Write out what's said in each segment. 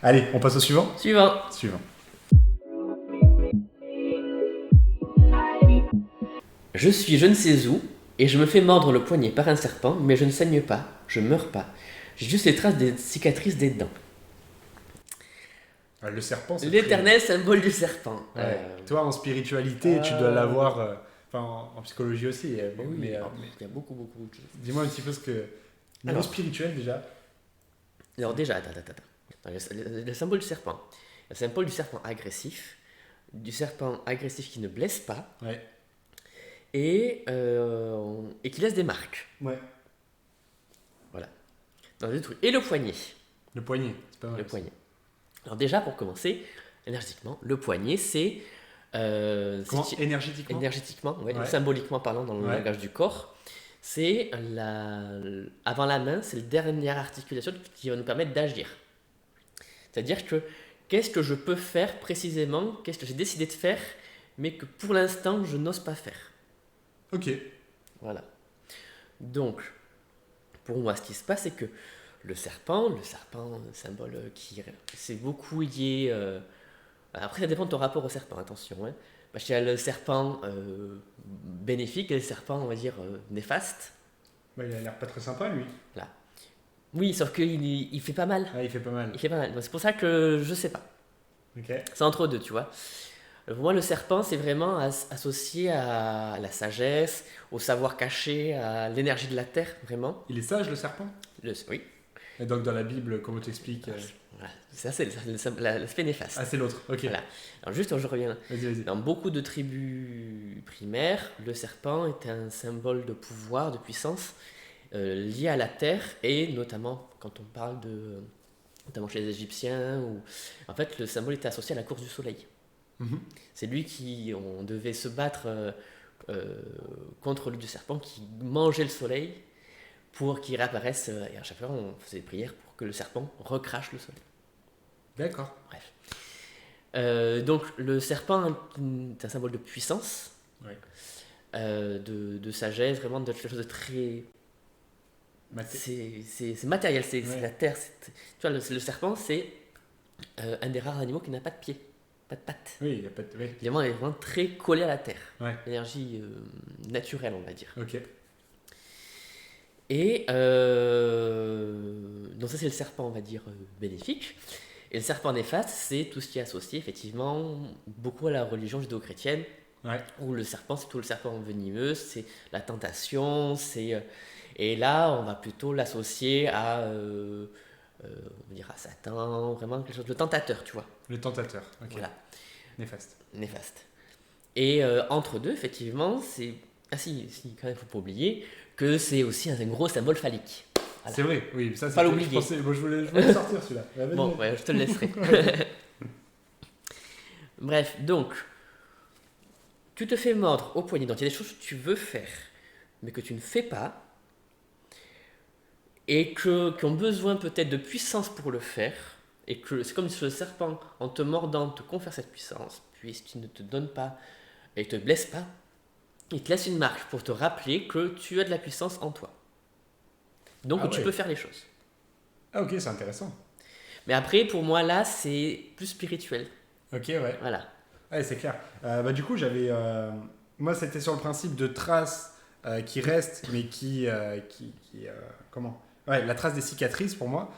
Allez, on passe au suivant. Suivant. Je suis je ne sais où, et je me fais mordre le poignet par un serpent, mais je ne saigne pas, je meurs pas. J'ai juste les traces des cicatrices des dents. Le serpent, c'est L'éternel symbole du serpent. très... Ouais. Toi, en spiritualité, tu dois l'avoir... en psychologie aussi. Oui, mais, il y a beaucoup de choses. dis-moi un petit peu ce que... Niveau Alors. spirituel, déjà. Alors déjà, attends. Le symbole du serpent. Le symbole du serpent agressif qui ne blesse pas Ouais. et qui laisse des marques. Ouais. Voilà. Dans des trucs. Et le poignet. Le poignet, c'est pas mal. Le poignet. Alors déjà, pour commencer, énergétiquement, le poignet, c'est... Comment énergétiquement Énergétiquement, ouais, Ouais. symboliquement parlant dans le Ouais. langage du corps, c'est avant la main, c'est la dernière articulation qui va nous permettre d'agir. C'est-à-dire que qu'est-ce que je peux faire précisément, qu'est-ce que j'ai décidé de faire, mais que pour l'instant je n'ose pas faire. Ok. Voilà. Donc, pour moi, ce qui se passe, c'est que le serpent, un symbole qui c'est beaucoup lié. Après, ça dépend de ton rapport au serpent, attention. Hein. Parce qu'il y a le serpent bénéfique et le serpent, on va dire, néfaste. Bah, il a l'air pas très sympa, lui. Là. Oui, sauf qu'il fait pas mal. Ah, il fait pas mal. Il fait pas mal. Donc, c'est pour ça que je sais pas. Ok. C'est entre deux, tu vois. Pour moi, le serpent, c'est vraiment associé à la sagesse, au savoir caché, à l'énergie de la terre, vraiment. Il est sage, le serpent Oui. Et donc, dans la Bible, comment t'expliques Voilà. Ça, c'est l'aspect néfaste. Ah, c'est l'autre. Ok. Voilà. Alors, juste, je reviens. Vas-y. Dans beaucoup de tribus primaires, le serpent est un symbole de pouvoir, de puissance, lié à la terre, et notamment quand on parle notamment chez les Égyptiens, en fait, le symbole était associé à la course du soleil. Mhm. C'est lui on devait se battre contre le dieu serpent qui mangeait le soleil pour qu'il réapparaisse. Et à chaque fois, on faisait des prières pour que le serpent recrache le soleil. D'accord. Bref. Donc, le serpent est un symbole de puissance, Ouais. de sagesse, vraiment de quelque chose de très. Maté- C'est matériel, c'est Ouais. la terre. Tu vois, le serpent, c'est un des rares animaux qui n'a pas de pied, pas de pattes. Oui, il n'y a pas de... Oui. Il est vraiment très collé à la terre. Ouais. Énergie naturelle, on va dire. Ok. Et donc ça c'est le serpent, on va dire, bénéfique. Et le serpent néfaste, c'est tout ce qui est associé effectivement beaucoup à la religion judéo-chrétienne, Ouais. où le serpent, c'est tout le serpent venimeux, c'est la tentation, et là on va plutôt l'associer on va dire à Satan, vraiment quelque chose de tentateur, tu vois. Le tentateur. Ok. Voilà, Néfaste. néfaste. Et entre deux, effectivement, c'est... Ah si, quand même, il ne faut pas oublier que c'est aussi un gros symbole phallique. Voilà. C'est vrai, oui. Ça, Pas l'oublier. Moi, je voulais le sortir, celui-là. Vas-y. Bon, ouais, je te le laisserai. Bref, donc, tu te fais mordre au poignet. Donc, il y a des choses que tu veux faire, mais que tu ne fais pas, et qui ont besoin peut-être de puissance pour le faire, et que c'est comme si le serpent, en te mordant, te confère cette puissance, puis s'il ne te donne pas, et te blesse pas, il te laisse une marque pour te rappeler que tu as de la puissance en toi. Donc, Ah tu ouais. peux faire les choses. Ah, ok, c'est intéressant. Mais après, pour moi, là, c'est plus spirituel. Ok, ouais. Voilà. Ouais, c'est clair. Du coup, j'avais... moi, c'était sur le principe de traces qui restent, mais comment Ouais, la trace des cicatrices, pour moi,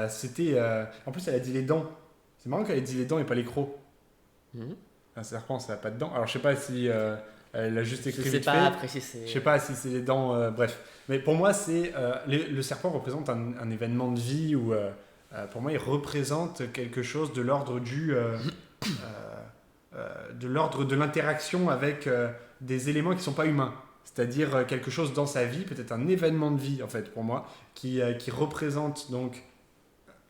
c'était... En plus, elle a dit les dents. C'est marrant qu'elle ait dit les dents et pas les crocs. Mhm. Un serpent, ça n'a pas de dents. Alors, je sais pas si elle a juste Je écrit sais vite pas, fait. après, si c'est... Je sais pas si c'est les dents, bref. Mais pour moi, le serpent représente un événement de vie où, pour moi, il représente quelque chose de l'ordre de l'ordre de l'interaction avec des éléments qui ne sont pas humains. C'est-à-dire quelque chose dans sa vie, peut-être un événement de vie, en fait, pour moi, qui représente donc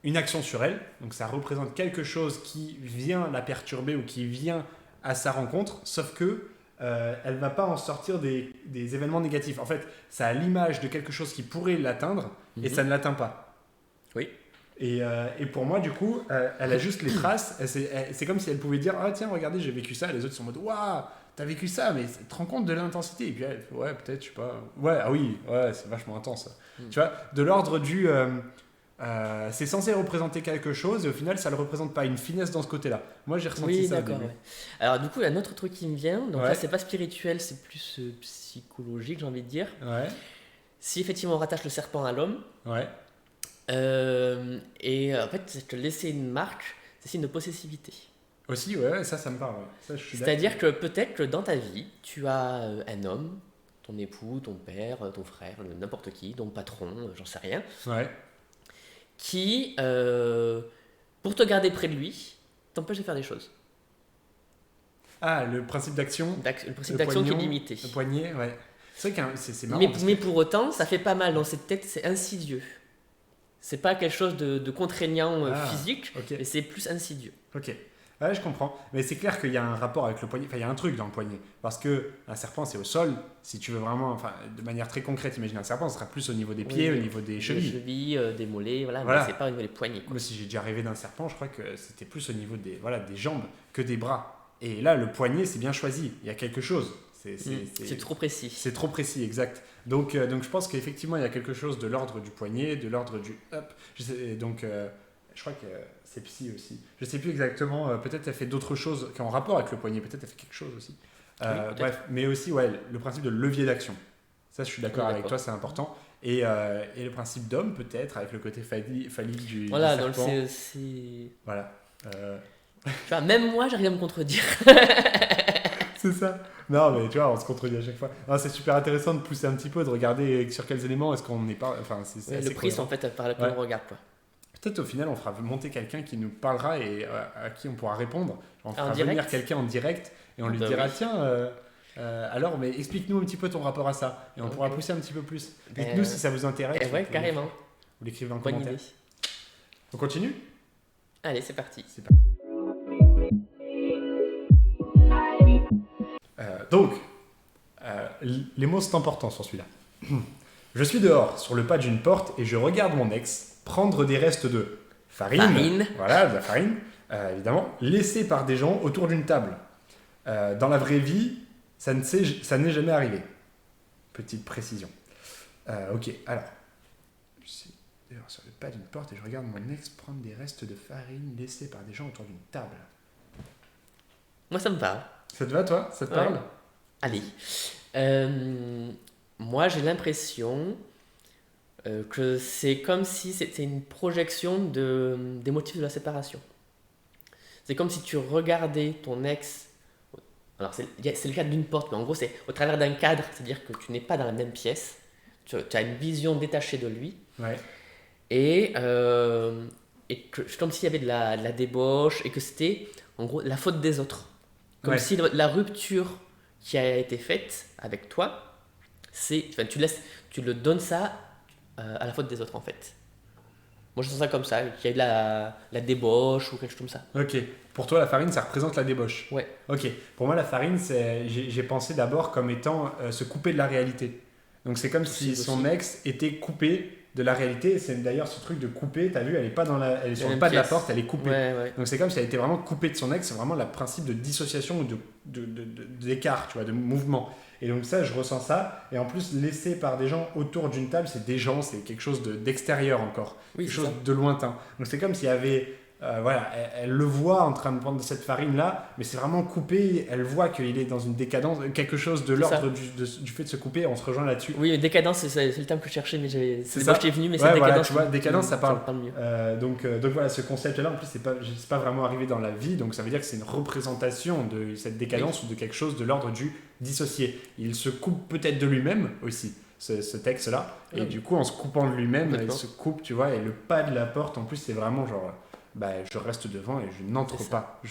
une action sur elle. Donc ça représente quelque chose qui vient la perturber ou qui vient à sa rencontre, sauf que elle ne va pas en sortir des événements négatifs. En fait, ça a l'image de quelque chose qui pourrait l'atteindre et ça ne l'atteint pas. Oui. Et pour moi, du coup, elle a juste les traces. C'est comme si elle pouvait dire « Ah tiens, regardez, j'ai vécu ça. » Les autres sont en mode « Waouh, t'as vécu ça, mais tu te rends compte de l'intensité ?» Et puis elle fait « Ouais, peut-être, je sais pas. » Ouais, ah oui, ouais, c'est vachement intense. Tu vois, de l'ordre du... c'est censé représenter quelque chose et au final ça ne représente pas une finesse dans ce côté-là. Moi j'ai ressenti Oui, ça au d'accord. début. Ouais. Alors, du coup, il y a un autre truc qui me vient. Donc Ouais. là, c'est pas spirituel, c'est plus psychologique, j'ai envie de dire. Ouais, Si effectivement on rattache le serpent à l'homme, ouais. et en fait, c'est te laisser une marque, c'est signe de possessivité. Aussi, ouais, ça me parle. Ouais. Ça, je suis C'est-à-dire que peut-être que dans ta vie, tu as un homme, ton époux, ton père, ton frère, n'importe qui, ton patron, j'en sais rien, d'accord. Ouais. qui, pour te garder près de lui, t'empêche de faire des choses. Ah, le principe d'action, Le principe le d'action qui est poignon, limité. le poignet, ouais. C'est vrai que c'est marrant. Mais, parce mais que- pour autant, ça fait pas mal, donc c'est insidieux. C'est pas quelque chose de contraignant Ah, physique, ok, mais c'est plus insidieux. ok. Ouais, je comprends. Mais c'est clair qu'il y a un rapport avec le poignet. Enfin, il y a un truc dans le poignet. Parce que un serpent, c'est au sol. Si tu veux vraiment, enfin, de manière très concrète, imagine un serpent, ce sera plus au niveau des pieds, Oui, au niveau des Des chevilles. chevilles, des mollets, voilà, Voilà. mais c'est pas au niveau des poignets. Quoi. Moi, si j'ai déjà rêvé d'un serpent, je crois que c'était plus au niveau des, voilà, des jambes que des bras. Et là, le poignet, c'est bien choisi. Il y a quelque chose. C'est trop précis. C'est trop précis, exact. Donc je pense qu'effectivement, il y a quelque chose de l'ordre du poignet, de l'ordre du hop. Je crois que c'est psy aussi. Je sais plus exactement. Peut-être elle fait d'autres choses qui ont rapport avec le poignet. Peut-être elle fait quelque chose aussi. peut-être. Bref, mais aussi, ouais, le principe de levier d'action. Ça, je suis d'accord Oui, avec d'accord. toi, c'est important. Et le principe d'homme, peut-être, avec le côté phallique du Voilà, du donc serpent. c'est. Voilà. Tu vois, même moi, j'arrive à me contredire. C'est ça. Non, mais tu vois, on se contredit à chaque fois. Non, c'est super intéressant de pousser un petit peu, de regarder sur quels éléments est-ce qu'on n'est pas. Enfin, c'est Ouais, assez le prisme, cohérent. en fait, par lequel Ouais. on regarde. Quoi. Peut-être au final, on fera monter quelqu'un qui nous parlera et à qui on pourra répondre. On fera direct venir quelqu'un en direct et on lui Bah dira oui. tiens, alors, mais explique-nous un petit peu ton rapport à ça. Et on pourra Ok. pousser un petit peu plus. Ben, Dites-nous si ça vous intéresse. Eh vous ouais, pouvez carrément. Vous l'écrivez en Bonne commentaire. idée. On continue. Allez, c'est parti. Donc, les mots sont importants sur celui-là. Je suis dehors, sur le pas d'une porte, et je regarde mon ex prendre des restes de farine. Voilà, de la farine, évidemment, laissée par des gens autour d'une table. Dans la vraie vie, ça n'est jamais arrivé. Petite précision. Ok, alors. Je suis dehors, sur le pas d'une porte, et je regarde mon ex prendre des restes de farine laissés par des gens autour d'une table. Moi, ça me parle. Ça te va, toi? Ça te Ouais. parle? Allez. Moi, j'ai l'impression que c'est comme si c'était une projection des motifs de la séparation. C'est comme si tu regardais ton ex. Alors, c'est le cadre d'une porte, mais en gros, c'est au travers d'un cadre, c'est-à-dire que tu n'es pas dans la même pièce. Tu as une vision détachée de lui. Ouais. Et que, c'est comme s'il y avait de la débauche et que c'était, en gros, la faute des autres. Comme Ouais. si la rupture qui a été faite avec toi, enfin, tu le donnes ça à la faute des autres, en fait. Moi, je sens ça comme ça, qu'il y a eu de la débauche ou quelque chose comme ça. Ok. Pour toi, la farine, ça représente la débauche. Ouais. Ok. Pour moi, la farine, j'ai pensé d'abord comme étant se couper de la réalité. Donc c'est comme si Possible son aussi. ex était coupé de la réalité. C'est d'ailleurs ce truc de couper. T'as vu, elle est pas elle est sur le même pas de la pièce. porte, elle est coupée. Ouais, ouais. Donc c'est comme si elle était vraiment coupée de son ex. C'est vraiment le principe de dissociation ou d'écart, tu vois, de mouvement. Et donc ça, je ressens ça. Et en plus, laissé par des gens autour d'une table, c'est des gens, c'est quelque chose d'extérieur encore. Oui, Quelque c'est chose ça. de lointain. Donc c'est comme s'il y avait, voilà, elle le voit en train de prendre cette farine là, mais c'est vraiment coupé. Elle voit qu'il est dans une décadence, quelque chose de C'est l'ordre du fait de se couper. On se rejoint là-dessus. Oui, décadence, c'est le terme que je cherchais, mais C'est c'est ça. moi qui est venu, mais Ouais, c'est voilà, décadence. tu vois, décadence, ça parle. me parle mieux. Donc voilà, ce concept-là, en plus, c'est pas vraiment arrivé dans la vie, donc ça veut dire que c'est une représentation de cette décadence ou de quelque chose de l'ordre du dissocié. Il se coupe peut-être de lui-même aussi, ce texte-là, et Ouais. du coup, en se coupant de lui-même, il Complètement. se coupe, tu vois, et le pas de la porte, en plus, c'est vraiment genre, bah, je reste devant et je n'entre C'est ça. pas,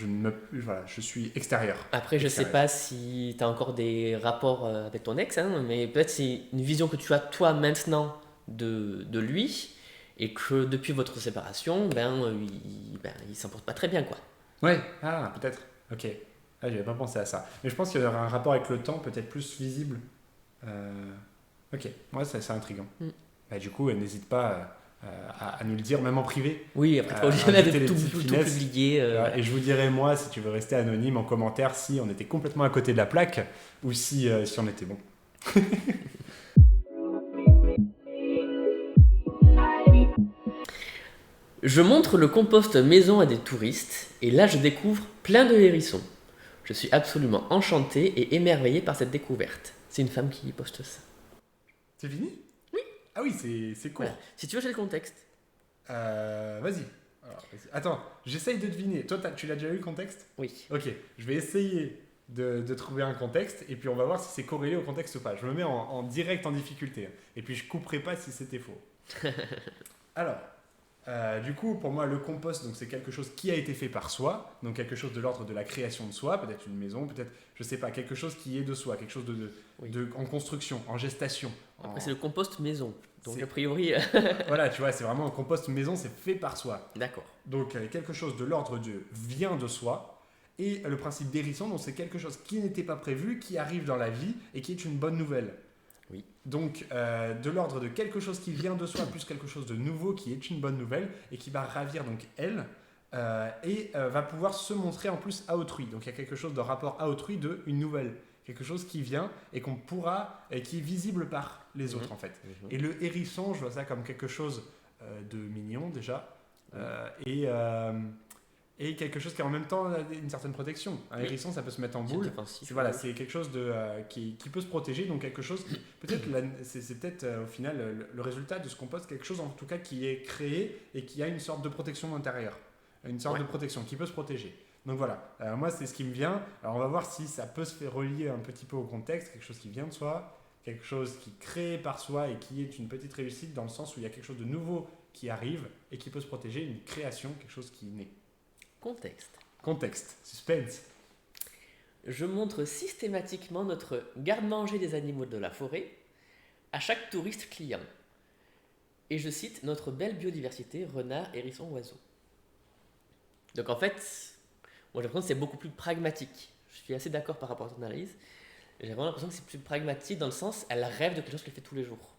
voilà, je suis extérieur. Après, je sais Extérieur. pas si tu as encore des rapports avec ton ex, hein, mais peut-être c'est une vision que tu as toi maintenant de lui et que depuis votre séparation, il s'en porte pas très bien, quoi. Ouais, ah, peut-être, ok. Ah, j'avais pas pensé à ça. Mais je pense qu'il y aura un rapport avec le temps peut-être plus visible. Ok, ouais, c'est intriguant. Mm. Bah, du coup, n'hésite pas à nous le dire, même en privé. Oui, après, tu pas obligé inviter de les tout petites finesses. publier. Et je vous dirai, moi, si tu veux rester anonyme en commentaire, si on était complètement à côté de la plaque ou si on était bon. Je montre le compost maison à des touristes et là je découvre plein de hérissons. Je suis absolument enchanté et émerveillé par cette découverte. C'est une femme qui poste ça. C'est fini? Oui. Ah oui, c'est court. Voilà. Si tu veux, j'ai le contexte. Vas-y. Alors, vas-y. Attends, j'essaye de deviner. Toi, tu l'as déjà eu le contexte? Oui. Ok, je vais essayer de trouver un contexte et puis on va voir si c'est corrélé au contexte ou pas. Je me mets en direct en difficulté. Et puis je couperai pas si c'était faux. Alors, du coup, pour moi, le compost, donc c'est quelque chose qui a été fait par soi, donc quelque chose de l'ordre de la création de soi, peut-être une maison, peut-être, je sais pas, quelque chose qui est de soi, quelque chose Oui. en construction, en gestation. Après, c'est le compost maison. Donc, C'est- a priori. Voilà, tu vois, c'est vraiment un compost maison, c'est fait par soi. D'accord. Donc, quelque chose de l'ordre de vient de soi. Et le principe d'hérisson, donc c'est quelque chose qui n'était pas prévu, qui arrive dans la vie et qui est une bonne nouvelle. Oui. Donc, de l'ordre de quelque chose qui vient de soi, plus quelque chose de nouveau qui est une bonne nouvelle et qui va ravir donc elle et va pouvoir se montrer en plus à autrui. Donc, il y a quelque chose de rapport à autrui de une nouvelle, quelque chose qui vient et qu'on pourra et qui est visible par les autres en fait. Et le hérisson, je vois ça comme quelque chose de mignon déjà et quelque chose qui a en même temps une certaine protection. Un hérisson, ça peut se mettre en boule. Voilà, c'est quelque chose qui peut se protéger, donc quelque chose qui, peut-être, c'est peut-être au final le résultat de ce compost, quelque chose en tout cas qui est créé et qui a une sorte de protection intérieure, une sorte de protection qui peut se protéger. Donc voilà, moi c'est ce qui me vient. Alors on va voir si ça peut se faire relier un petit peu au contexte, quelque chose qui vient de soi, quelque chose qui est créé par soi et qui est une petite réussite dans le sens où il y a quelque chose de nouveau qui arrive et qui peut se protéger, une création, quelque chose qui naît. Contexte. Contexte, suspense. Je montre systématiquement notre garde-manger des animaux de la forêt à chaque touriste client. Et je cite notre belle biodiversité, renards, hérissons, oiseaux. Donc en fait, moi j'ai l'impression que c'est beaucoup plus pragmatique. Je suis assez d'accord par rapport à ton analyse. J'ai vraiment l'impression que c'est plus pragmatique dans le sens, elle rêve de quelque chose qu'elle fait tous les jours.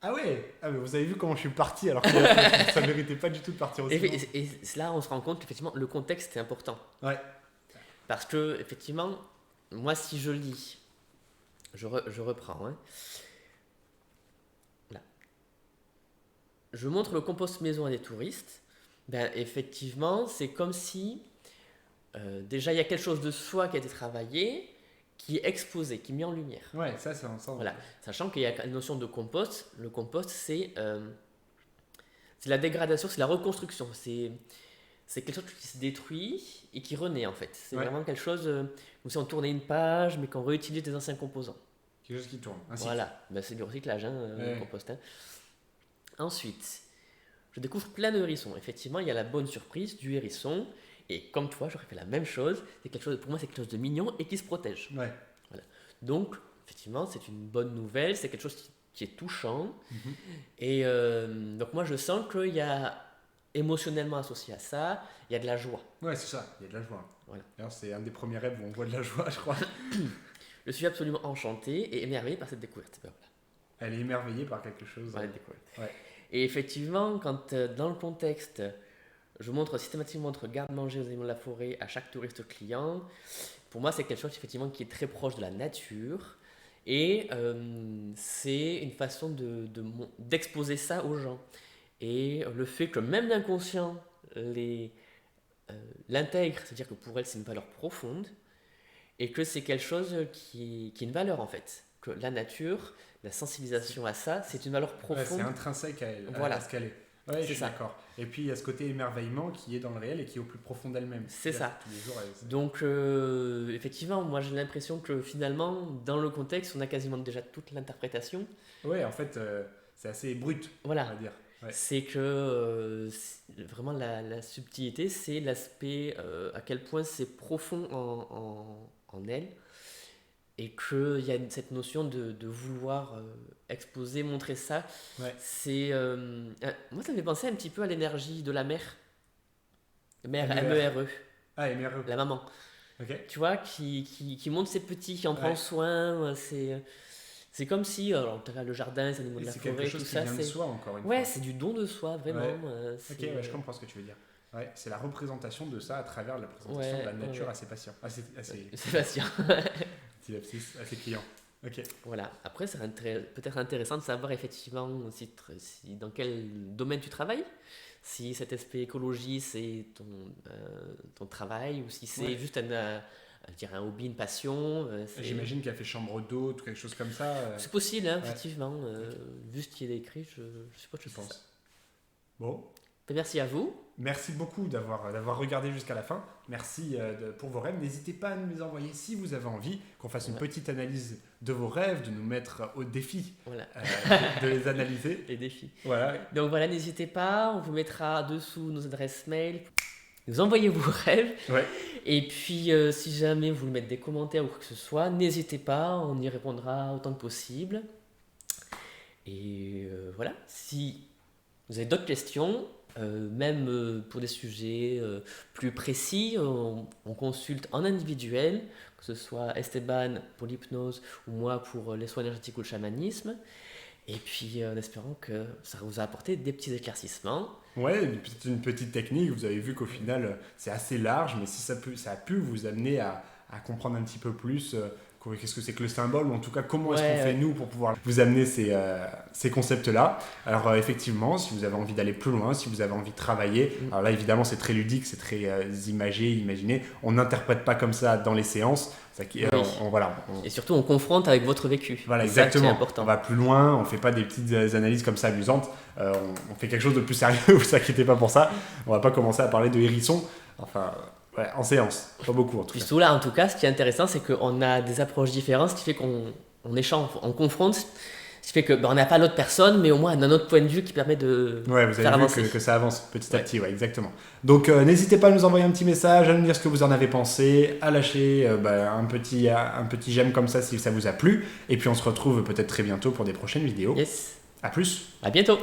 Ah ouais, ah mais vous avez vu comment je suis parti alors que ça méritait pas du tout de partir aussi loin. Et là, on se rend compte qu'effectivement, le contexte est important. Ouais. Parce que, effectivement, moi, si je lis, je reprends. Hein. Là. Je montre le compost maison à des touristes. Ben, effectivement, c'est comme si, déjà, il y a quelque chose de soi qui a été travaillé, qui est exposé, qui est mis en lumière. Ouais, ça c'est ensemble. Voilà. Sachant qu'il y a une notion de compost. Le compost, c'est la dégradation, c'est la reconstruction. C'est quelque chose qui se détruit et qui renaît en fait. C'est vraiment quelque chose comme si on tournait une page mais qu'on réutilise des anciens composants. Quelque chose qui tourne. Voilà, ben, c'est du recyclage, le compost. Hein. Ensuite, je découvre plein de hérissons. Effectivement, il y a la bonne surprise du hérisson. Et comme toi, j'aurais fait la même chose. C'est quelque chose, pour moi, c'est quelque chose de mignon et qui se protège. Ouais. Voilà. Donc, effectivement, c'est une bonne nouvelle. C'est quelque chose qui est touchant. Mm-hmm. Et donc, moi, je sens qu'il y a émotionnellement associé à ça, il y a de la joie. Ouais, c'est ça, il y a de la joie. Voilà. D'ailleurs, c'est un des premiers rêves où on voit de la joie, je crois. Je suis absolument enchanté et émerveillé par cette découverte. Ben, voilà. Elle est émerveillée par quelque chose. Par la découverte. Ouais. Et effectivement, quand dans le contexte, je montre systématiquement notre garde-manger aux animaux de la forêt à chaque touriste client, pour moi, c'est quelque chose effectivement qui est très proche de la nature. Et c'est une façon d'exposer ça aux gens. Et le fait que même l'inconscient l'intègre, c'est-à-dire que pour elle, c'est une valeur profonde, et que c'est quelque chose qui est une valeur en fait. Que la nature, la sensibilisation à ça, c'est une valeur profonde. Ouais, c'est intrinsèque à elle, voilà. à ce qu'elle est. Ouais, je suis ça. d'accord. Et puis il y a ce côté émerveillement qui est dans le réel et qui est au plus profond d'elle-même. C'est ça. Tous les jours, donc effectivement, moi j'ai l'impression que finalement, dans le contexte, on a quasiment déjà toute l'interprétation. Ouais, en fait, c'est assez brut, voilà. on va dire. Ouais. C'est que vraiment la subtilité, c'est l'aspect à quel point c'est profond en elle. Et qu'il y a cette notion de vouloir exposer, montrer ça. Ouais. C'est, moi, ça me fait penser un petit peu à l'énergie de la mère. Mère, MERE. M-E-R-E. Ah, MERE. La maman. Okay. Tu vois, qui monte ses petits, qui en prend soin. C'est comme si, alors, le jardin, les animaux de la forêt, quelque chose tout qui ça. Vient de soi, encore une fois. Ouais, c'est du don de soi, vraiment. Ouais. Ok, ouais, je comprends ce que tu veux dire. Ouais, c'est la représentation de ça à travers la présentation de la nature à ses patients. C'est patient. À ses clients. Ok. Voilà. Après, c'est peut-être intéressant de savoir effectivement si dans quel domaine tu travailles. Si cet aspect écologie, c'est ton travail, ou si c'est Ouais. juste je dirais un hobby, une passion. J'imagine qu'il a fait chambre d'hôte ou quelque chose comme ça. C'est possible, hein, Ouais. effectivement. Ok. Vu ce qu'il est écrit, je suppose que Je c'est ça. pense. Bon. Merci à vous. Merci beaucoup d'avoir regardé jusqu'à la fin. Merci pour vos rêves. N'hésitez pas à nous les envoyer si vous avez envie, qu'on fasse une Ouais. petite analyse de vos rêves, de nous mettre au défi Voilà, de les analyser. les défis. Voilà. Donc voilà, n'hésitez pas, on vous mettra dessous nos adresses mail. Vous envoyez vos rêves. Ouais. Et puis, si jamais vous voulez mettre des commentaires ou quoi que ce soit, n'hésitez pas, on y répondra autant que possible. Et voilà, si vous avez d'autres questions, même pour des sujets plus précis, on consulte en individuel, que ce soit Esteban pour l'hypnose ou moi pour les soins énergétiques ou le chamanisme. Et puis, en espérant que ça vous a apporté des petits éclaircissements. Ouais, une petite technique. Vous avez vu qu'au final, c'est assez large, mais si ça a pu vous amener à comprendre un petit peu plus qu'est-ce que c'est que le symbole, ou en tout cas comment est-ce qu'on fait nous pour pouvoir vous amener ces concepts-là. Alors effectivement, si vous avez envie d'aller plus loin, si vous avez envie de travailler, alors là évidemment c'est très ludique, c'est très imagé, imaginé. On n'interprète pas comme ça dans les séances. Et surtout, on confronte avec votre vécu. Voilà, c'est exactement. Ça qui est important. On va plus loin, on ne fait pas des petites analyses comme ça amusantes. On fait quelque chose de plus sérieux, vous inquiétez pas pour ça. On va pas commencer à parler de hérissons. Enfin, ouais, en séance, pas beaucoup en tout cas. Puis là, en tout cas, ce qui est intéressant, c'est qu'on a des approches différentes, ce qui fait qu'on échange, on confronte, ce qui fait qu'on n'a pas l'autre personne, mais au moins on a un autre point de vue qui permet de vous avez faire vu avancer. Que ça avance petit à petit, ouais, exactement. Donc n'hésitez pas à nous envoyer un petit message, à nous dire ce que vous en avez pensé, à lâcher un petit j'aime comme ça si ça vous a plu. Et puis on se retrouve peut-être très bientôt pour des prochaines vidéos. Yes. À plus. À bientôt.